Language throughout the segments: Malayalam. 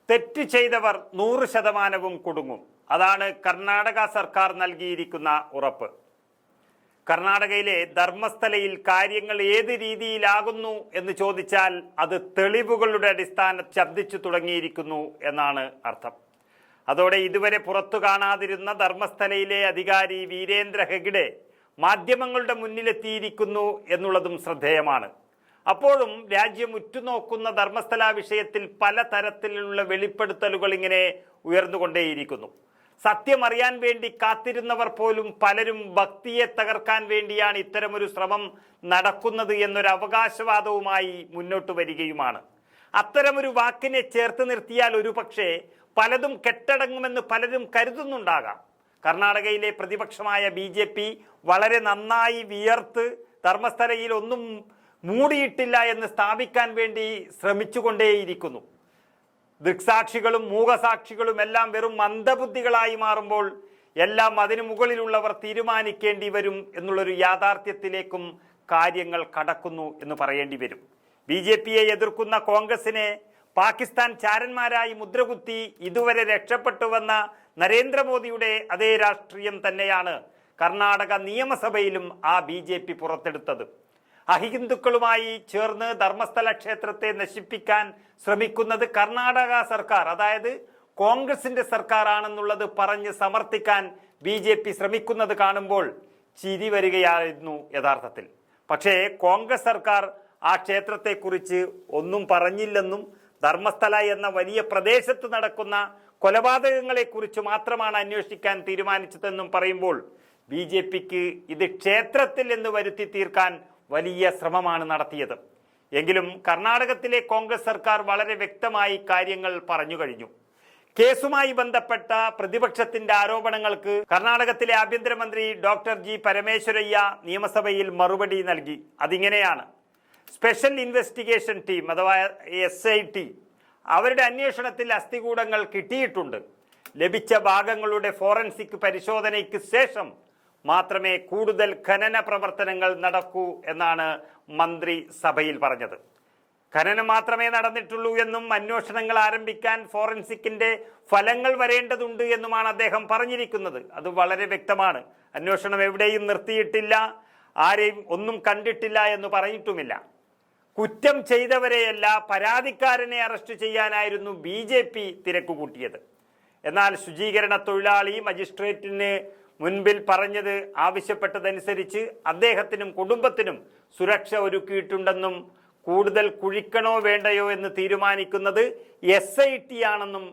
തെറ്റ് ചെയ്തവർ 100% കുടുങ്ങും. അതാണ് കർണാടക സർക്കാർ നൽകിയിരിക്കുന്ന ഉറപ്പ്. കർണാടകയിലെ ധർമ്മസ്ഥലയിൽ കാര്യങ്ങൾ ഏത് രീതിയിലാകുന്നു എന്ന് ചോദിച്ചാൽ അത് തെളിവുകളുടെ അടിസ്ഥാനത്തിൽ ശബ്ദിച്ചു തുടങ്ങിയിരിക്കുന്നു എന്നാണ് അർത്ഥം. അതോടെ ഇതുവരെ പുറത്തു കാണാതിരുന്ന ധർമ്മസ്ഥലയിലെ അധികാരി വീരേന്ദ്ര ഹെഗ്ഡെ മാധ്യമങ്ങളുടെ മുന്നിലെത്തിയിരിക്കുന്നു എന്നുള്ളതും ശ്രദ്ധേയമാണ്. അപ്പോഴും രാജ്യം ഉറ്റുനോക്കുന്ന ധർമ്മസ്ഥല വിഷയത്തിൽ പലതരത്തിലുള്ള വെളിപ്പെടുത്തലുകൾ ഇങ്ങനെ ഉയർന്നുകൊണ്ടേയിരിക്കുന്നു. സത്യമറിയാൻ വേണ്ടി കാത്തിരുന്നവർ പോലും പലരും ഭക്തിയെ തകർക്കാൻ വേണ്ടിയാണ് ഇത്തരമൊരു ശ്രമം നടക്കുന്നത് എന്നൊരു അവകാശവാദവുമായി മുന്നോട്ട് വരികയുമാണ്. അത്തരമൊരു വാക്കിനെ ചേർത്ത് നിർത്തിയാൽ ഒരുപക്ഷെ പലതും കെട്ടടങ്ങുമെന്ന് പലരും കരുതുന്നുണ്ടാകാം. കർണാടകയിലെ പ്രതിപക്ഷമായ BJP വളരെ നന്നായി വിയർത്ത് ധർമ്മസ്ഥലയിൽ ഒന്നും മൂടിയിട്ടില്ല എന്ന് സ്ഥാപിക്കാൻ വേണ്ടി ശ്രമിച്ചുകൊണ്ടേയിരിക്കുന്നു. ദൃക്സാക്ഷികളും മൂകസാക്ഷികളും എല്ലാം വെറും മന്ദബുദ്ധികളായി മാറുമ്പോൾ എല്ലാം അതിനു മുകളിലുള്ളവർ തീരുമാനിക്കേണ്ടി വരും എന്നുള്ളൊരു യാഥാർത്ഥ്യത്തിലേക്കും കാര്യങ്ങൾ കടക്കുന്നു എന്ന് പറയേണ്ടി വരും. BJPയെ എതിർക്കുന്ന കോൺഗ്രസിനെ പാകിസ്ഥാൻ ചാരന്മാരായി മുദ്രകുത്തി ഇതുവരെ രക്ഷപ്പെട്ടുവന്ന നരേന്ദ്രമോദിയുടെ അതേ രാഷ്ട്രീയം തന്നെയാണ് കർണാടക നിയമസഭയിലും ആ BJP പുറത്തെടുത്തത്. അഹിന്ദുക്കളുമായി ചേർന്ന് ധർമ്മസ്ഥല ക്ഷേത്രത്തെ നശിപ്പിക്കാൻ ശ്രമിക്കുന്നത് കർണാടക സർക്കാർ, അതായത് കോൺഗ്രസിന്റെ സർക്കാർ ആണെന്നുള്ളത് പറഞ്ഞ് സമർത്ഥിക്കാൻ BJP ശ്രമിക്കുന്നത് കാണുമ്പോൾ ചിരി വരികയായിരുന്നു യഥാർത്ഥത്തിൽ. പക്ഷേ കോൺഗ്രസ് സർക്കാർ ആ ക്ഷേത്രത്തെക്കുറിച്ച് ഒന്നും പറഞ്ഞില്ലെന്നും ധർമ്മസ്ഥല എന്ന വലിയ പ്രദേശത്ത് നടക്കുന്ന കൊലപാതകങ്ങളെക്കുറിച്ച് മാത്രമാണ് അന്വേഷിക്കാൻ തീരുമാനിച്ചതെന്നും പറയുമ്പോൾ BJPക്ക് ഇത് ക്ഷേത്രത്തിൽ എന്ന് വരുത്തി തീർക്കാൻ വലിയ ശ്രമമാണ് നടത്തിയത്. എങ്കിലും കർണാടകത്തിലെ കോൺഗ്രസ് സർക്കാർ വളരെ വ്യക്തമായി കാര്യങ്ങൾ പറഞ്ഞു കഴിഞ്ഞു. കേസുമായി ബന്ധപ്പെട്ട പ്രതിപക്ഷത്തിന്റെ ആരോപണങ്ങൾക്ക് കർണാടകത്തിലെ ആഭ്യന്തരമന്ത്രി ഡോക്ടർ G. പരമേശ്വരയ്യ നിയമസഭയിൽ മറുപടി നൽകി. അതിങ്ങനെയാണ്: സ്പെഷ്യൽ ഇൻവെസ്റ്റിഗേഷൻ ടീം അഥവാ SIT അവരുടെ അന്വേഷണത്തിൽ അസ്ഥികൂടങ്ങൾ കിട്ടിയിട്ടുണ്ട്. ലഭിച്ച ഭാഗങ്ങളുടെ ഫോറൻസിക് പരിശോധനയ്ക്ക് ശേഷം മാത്രമേ കൂടുതൽ ഖനന പ്രവർത്തനങ്ങൾ നടക്കൂ എന്നാണ് മന്ത്രി സഭയിൽ പറഞ്ഞത്. ഖനനം മാത്രമേ നടന്നിട്ടുള്ളൂ എന്നും അന്വേഷണങ്ങൾ ആരംഭിക്കാൻ ഫോറൻസിക്കിന്റെ ഫലങ്ങൾ വരേണ്ടതുണ്ട് എന്നുമാണ് അദ്ദേഹം പറഞ്ഞിരിക്കുന്നത്. അത് വളരെ വ്യക്തമാണ്. അന്വേഷണം എവിടെയും നിർത്തിയിട്ടില്ല, ആരെയും ഒന്നും കണ്ടിട്ടില്ല എന്ന് പറഞ്ഞിട്ടുമില്ല. കുറ്റം ചെയ്തവരെയല്ല, പരാതിക്കാരനെ അറസ്റ്റ് ചെയ്യാനായിരുന്നു BJP തിരക്കുകൂട്ടിയത്. എന്നാൽ ശുചീകരണ തൊഴിലാളി മജിസ്ട്രേറ്റിന് മുൻപിൽ പറഞ്ഞത് ആവശ്യപ്പെട്ടതനുസരിച്ച് അദ്ദേഹത്തിനും കുടുംബത്തിനും സുരക്ഷ ഒരുക്കിയിട്ടുണ്ടെന്നും കൂടുതൽ കുഴിക്കണോ വേണ്ടയോ എന്ന് തീരുമാനിക്കുന്നത് SIT ആണെന്നും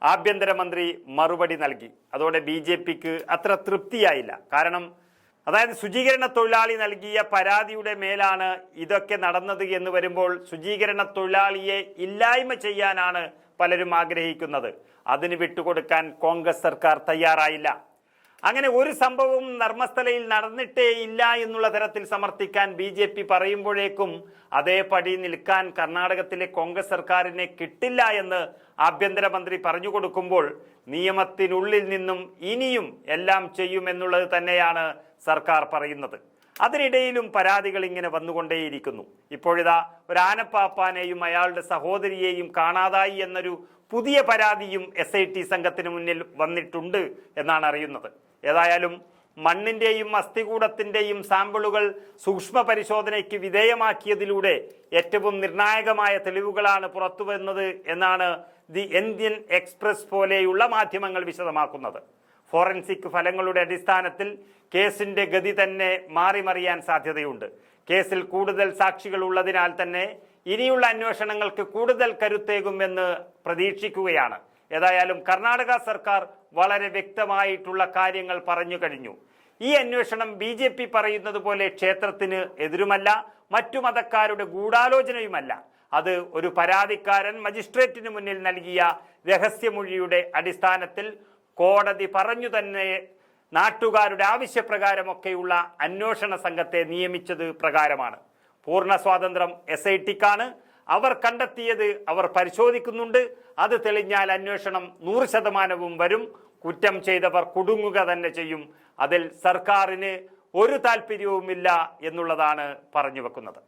ആഭ്യന്തരമന്ത്രി മറുപടി നൽകി. അതോടെ BJPക്ക് അത്ര തൃപ്തിയായില്ല. കാരണം അതായത് ശുചീകരണ തൊഴിലാളി നൽകിയ പരാതിയുടെ മേലാണ് ഇതൊക്കെ നടന്നത് എന്ന് വരുമ്പോൾ ശുചീകരണ തൊഴിലാളിയെ ഇല്ലായ്മ ചെയ്യാനാണ് പലരും ആഗ്രഹിക്കുന്നത്. അതിന് വിട്ടുകൊടുക്കാൻ കോൺഗ്രസ് സർക്കാർ തയ്യാറായില്ല. അങ്ങനെ ഒരു സംഭവവും ധർമ്മസ്ഥലയിൽ നടന്നിട്ടേ ഇല്ല എന്നുള്ള തരത്തിൽ സമർത്ഥിക്കാൻ BJP പറയുമ്പോഴേക്കും അതേപടി നിൽക്കാൻ കർണാടകത്തിലെ കോൺഗ്രസ് സർക്കാരിനെ കിട്ടില്ല എന്ന് ആഭ്യന്തരമന്ത്രി പറഞ്ഞു കൊടുക്കുമ്പോൾ നിയമത്തിനുള്ളിൽ നിന്നും ഇനിയും എല്ലാം ചെയ്യുമെന്നുള്ളത് തന്നെയാണ് സർക്കാർ പറയുന്നത്. അതിനിടയിലും പരാതികൾ ഇങ്ങനെ വന്നുകൊണ്ടേയിരിക്കുന്നു. ഇപ്പോഴിതാ ഒരു ആനപ്പാപ്പാനെയും അയാളുടെ സഹോദരിയെയും കാണാതായി എന്നൊരു പുതിയ പരാതിയും SIT സംഘത്തിന് മുന്നിൽ വന്നിട്ടുണ്ട് എന്നാണ് അറിയുന്നത്. ഏതായാലും മണ്ണിന്റെയും അസ്ഥികൂടത്തിന്റെയും സാമ്പിളുകൾ സൂക്ഷ്മ പരിശോധനയ്ക്ക് വിധേയമാക്കിയതിലൂടെ ഏറ്റവും നിർണായകമായ തെളിവുകളാണ് പുറത്തുവന്നത് എന്നാണ് ദി ഇന്ത്യൻ എക്സ്പ്രസ് പോലെയുള്ള മാധ്യമങ്ങൾ വിശദമാക്കുന്നത്. ഫോറൻസിക് ഫലങ്ങളുടെ അടിസ്ഥാനത്തിൽ കേസിന്റെ ഗതി തന്നെ മാറിമറിയാൻ സാധ്യതയുണ്ട്. കേസിൽ കൂടുതൽ സാക്ഷികൾ ഉള്ളതിനാൽ തന്നെ ഇനിയുള്ള അന്വേഷണങ്ങൾക്ക് കൂടുതൽ കരുത്തേകുമെന്ന് പ്രതീക്ഷിക്കുകയാണ്. ഏതായാലും കർണാടക സർക്കാർ വളരെ വ്യക്തമായിട്ടുള്ള കാര്യങ്ങൾ പറഞ്ഞു കഴിഞ്ഞു. ഈ അന്വേഷണം BJP പറയുന്നത് പോലെ ക്ഷേത്രത്തിന് എതിരുമല്ല, മറ്റു മതക്കാരുടെ ഗൂഢാലോചനയുമല്ല. അത് ഒരു പരാതിക്കാരൻ മജിസ്ട്രേറ്റിന് മുന്നിൽ നൽകിയ രഹസ്യമൊഴിയുടെ അടിസ്ഥാനത്തിൽ കോടതി പറഞ്ഞു തന്നെ നാട്ടുകാരുടെ ആവശ്യപ്രകാരമൊക്കെയുള്ള അന്വേഷണ സംഘത്തെ നിയമിച്ചത് പ്രകാരമാണ്. പൂർണ്ണ സ്വാതന്ത്ര്യം SITക്കാണ്. അവർ കണ്ടെത്തിയത് അവർ പരിശോധിക്കുന്നുണ്ട്. അത് തെളിഞ്ഞാൽ അന്വേഷണം 100% വരും. കുറ്റം ചെയ്തവർ കുടുങ്ങുക തന്നെ ചെയ്യും. അതിൽ സർക്കാരിന് ഒരു താല്പര്യവുമില്ല എന്നുള്ളതാണ് പറഞ്ഞു വെക്കുന്നത്.